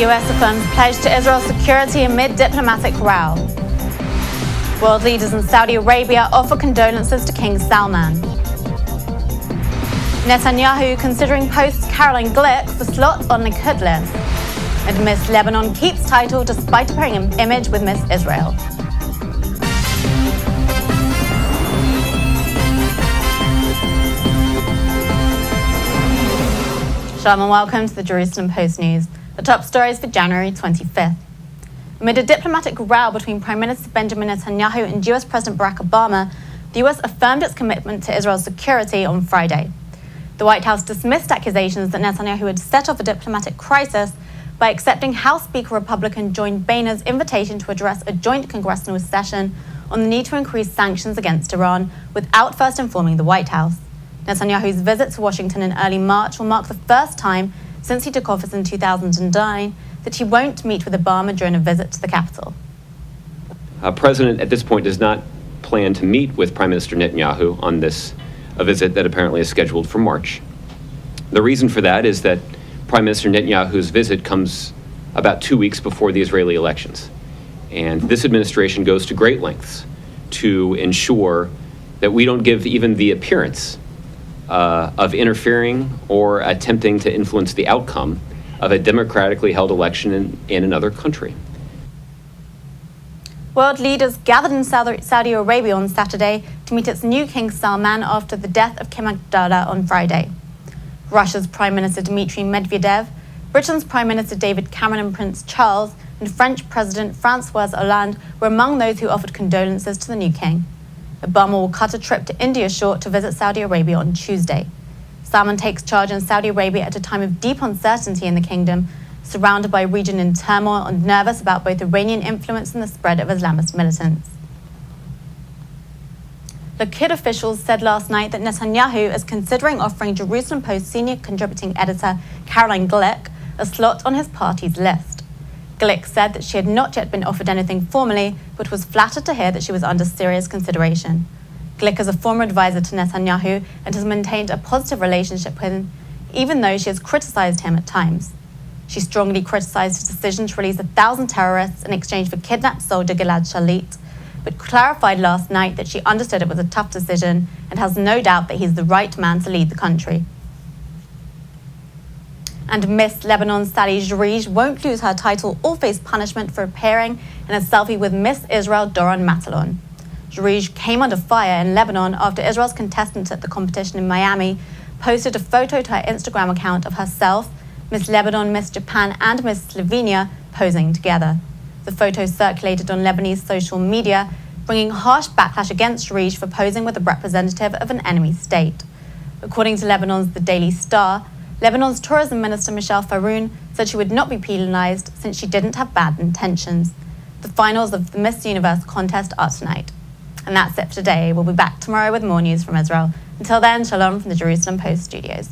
US affirms pledge to Israel's security amid diplomatic row. World leaders in Saudi Arabia offer condolences to King Salman. Netanyahu considering posts Caroline Glick for slot on Likud list. And Miss Lebanon keeps title despite appearing in image with Miss Israel. Shalom and welcome to the Jerusalem Post News. The top stories for January 25th. Amid a diplomatic row between Prime Minister Benjamin Netanyahu and US President Barack Obama, the US affirmed its commitment to Israel's security on Friday. The White House dismissed accusations that Netanyahu had set off a diplomatic crisis by accepting House Speaker Republican John Boehner's invitation to address a joint congressional session on the need to increase sanctions against Iran without first informing the White House. Netanyahu's visit to Washington in early March will mark the first time since he took office in 2009 that he won't meet with Obama during a visit to the capital. President at this point does not plan to meet with Prime Minister Netanyahu on a visit that apparently is scheduled for March. The reason for that is that Prime Minister Netanyahu's visit comes about 2 weeks before the Israeli elections. And this administration goes to great lengths to ensure that we don't give even the appearance of interfering or attempting to influence the outcome of a democratically held election in another country. World leaders gathered in Saudi Arabia on Saturday to meet its new King Salman after the death of King Abdullah on Friday. Russia's Prime Minister Dmitry Medvedev, Britain's Prime Minister David Cameron and Prince Charles, and French President Francois Hollande were among those who offered condolences to the new king. Obama will cut a trip to India short to visit Saudi Arabia on Tuesday. Salman takes charge in Saudi Arabia at a time of deep uncertainty in the kingdom, surrounded by a region in turmoil and nervous about both Iranian influence and the spread of Islamist militants. Likud officials said last night that Netanyahu is considering offering Jerusalem Post senior contributing editor Caroline Glick a slot on his party's list. Glick said that she had not yet been offered anything formally, but was flattered to hear that she was under serious consideration. Glick is a former advisor to Netanyahu and has maintained a positive relationship with him, even though she has criticized him at times. She strongly criticized his decision to release 1,000 terrorists in exchange for kidnapped soldier Gilad Shalit, but clarified last night that she understood it was a tough decision and has no doubt that he's the right man to lead the country. And Miss Lebanon Sally Jarij won't lose her title or face punishment for appearing in a selfie with Miss Israel Doron Matalon. Jarij came under fire in Lebanon after Israel's contestant at the competition in Miami posted a photo to her Instagram account of herself, Miss Lebanon, Miss Japan, and Miss Slovenia posing together. The photo circulated on Lebanese social media, bringing harsh backlash against Jarij for posing with a representative of an enemy state. According to Lebanon's The Daily Star, Lebanon's tourism minister Michelle Faroun said she would not be penalized since she didn't have bad intentions. The finals of the Miss Universe contest are tonight. And that's it for today. We'll be back tomorrow with more news from Israel. Until then, shalom from the Jerusalem Post studios.